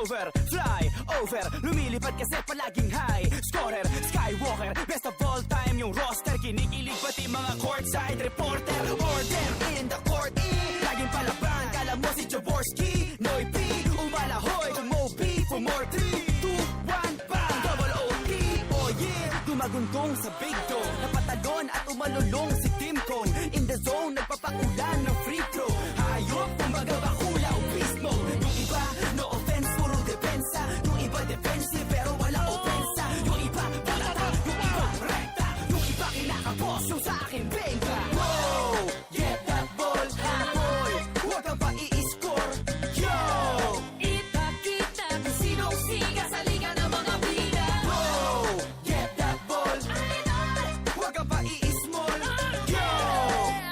over, fly over. Lumilipad kasi palaging high scorer, skywalker, best of all time yung roster. Kinikilig pati mga courtside reporter. Order in the court, laging palaban, kala mo si Jaworski. Noy P, umalahoy, tumobi for more 3, 2, 1, bang, double OT. Oh yeah, dumaguntong sa big dome, napatalon at umalulong si Tim Cone. In the zone, nagpapakulan ng free throw. Hayop, kumbaga bakula o beast mode. Yung iba, no offense, puro depensa. Yung iba defensive, pero wala ofensa. Yung iba, balata, yung iba, rekta. Yung iba, kinakapos, yung sa akin, benga. Wow, get that ball, boy. Huwag kang pa i-score, yo. Ipakita kung sinong siga sa liga ng mga bida. Wow, get that ball. Huwag kang pa i-small, yo.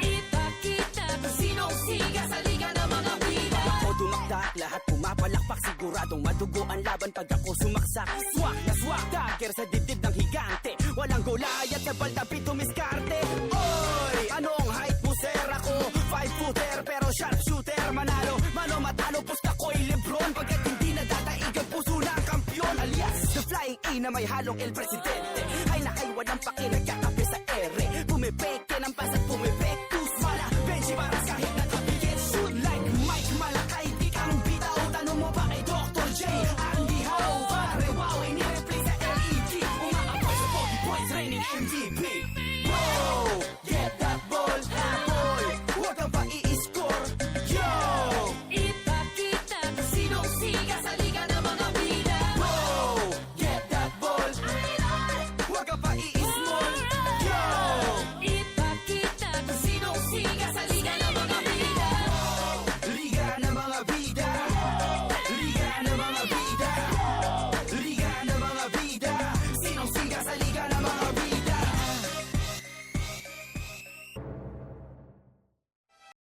Ipakita kung sinong siga sa liga ng mga bida. Ako dumakdak, lahat pumapalakpak. Siguradong madugo ang laban pag ako sumaksak. Swak na swak, dagger sa dibdib ng higante. Walang Goliath na baldapit tumiskarte. Oy, anong height mo sir? Ako 5-footer pero sharpshooter. Manalo, mano matalo, pusta ko'y Lebron. Pagkat hindi nadadaig ang puso ng kampiyon. Alias, the flying A na may halong El Presidente. Ay na ay walang paki, nagkakape sa